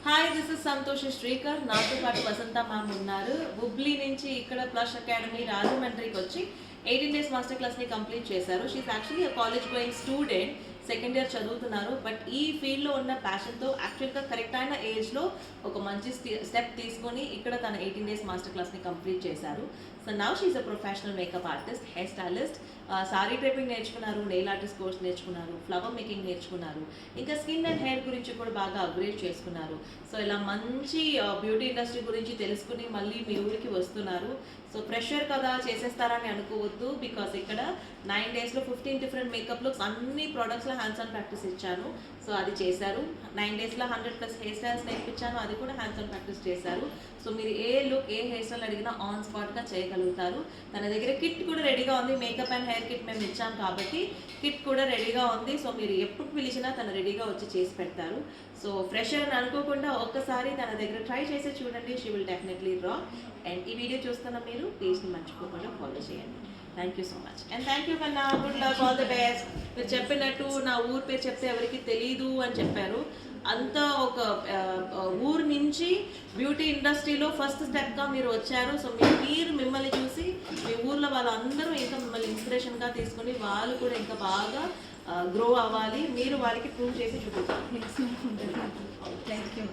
Hi, this is Santosh Srikar. నాతో పాటు వసంత ma'am ఉన్నారు. హుబ్లీ నుంచి ఇక్కడ ప్లస్ అకాడమీ రాజమండ్రికి వచ్చి 18 డేస్ మాస్టర్ క్లాస్ని కంప్లీట్ చేశారు. She is actually college going student, second year చదువుతున్నారు. బట్ ఈ ఫీల్డ్లో ఉన్న ప్యాషన్తో యాక్చువల్గా కరెక్ట్ అయిన ఏజ్లో ఒక మంచి స్టెప్ తీసుకొని ఇక్కడ తన 18 డేస్ మాస్టర్ క్లాస్ని కంప్లీట్ చేశారు. So now she's a professional makeup artist, hair stylist, sari draping నేర్చుకున్నారు, నెయిల్ ఆర్టిస్ట్ కోర్స్ నేర్చుకున్నారు, ఫ్లవర్ మేకింగ్ నేర్చుకున్నారు, ఇంకా స్కిన్ అండ్ హెయిర్ గురించి కూడా బాగా అప్గ్రేడ్ చేసుకున్నారు. సో ఇలా మంచి బ్యూటీ ఇండస్ట్రీ గురించి తెలుసుకుని మళ్ళీ మీ ఊరికి వస్తున్నారు. సో ప్రెషర్ కదా చేసేస్తారని అనుకోవద్దు, బికాస్ ఇక్కడ 9 డేస్లో 15 డిఫరెంట్ మేకప్ లుక్స్, అన్ని ప్రోడక్ట్స్లో హ్యాండ్స్ ఆన్ ప్రాక్టీస్ ఇచ్చాను. సో అది చేశారు. 9 డేస్లో 100+ హెయిర్ స్టైల్స్ నేర్పించాను, అది కూడా హ్యాండ్స్ ఆన్ ప్రాక్టీస్ చేశారు. సో మీరు ఏ లుక్, ఏ హెయిర్ స్టైల్ అడిగినా ఆన్ స్పాట్గా చేయగలుగుతారు. తన దగ్గర కిట్ కూడా రెడీగా ఉంది. మేకప్ అండ్ హెయిర్ కిట్ మేము ఇచ్చాం కాబట్టి కిట్ కూడా రెడీగా ఉంది. సో మీరు ఎప్పుడు పిలిచినా తను రెడీగా వచ్చి చేసి పెడతారు. సో ఫ్రెషర్ అని అనుకోకుండా ఒక్కసారి తన దగ్గర ట్రై చేసి చూడండి, she will definitely rock. And ఈ వీడియో చూస్తున్న మీరు పేజ్ని మర్చిపోకుండా ఫాలో చేయండి. Thank you so much and thank you కన్నా. Good luck, all the best. మీరు చెప్పినట్టు నా ఊరు పేరు చెప్తే ఎవరికి తెలీదు అని చెప్పారు. అంతా ఒక ఊరు నుంచి బ్యూటీ ఇండస్ట్రీలో ఫస్ట్ స్టెప్గా మీరు వచ్చారు. సో మీరు మిమ్మల్ని చూసి మీ ఊర్లో వాళ్ళందరూ ఇంకా మిమ్మల్ని ఇన్స్పిరేషన్గా తీసుకుని వాళ్ళు కూడా ఇంకా బాగా గ్రో అవ్వాలి. మీరు వాళ్ళకి ప్రూవ్ చేసి చూపించాలి. Thank you.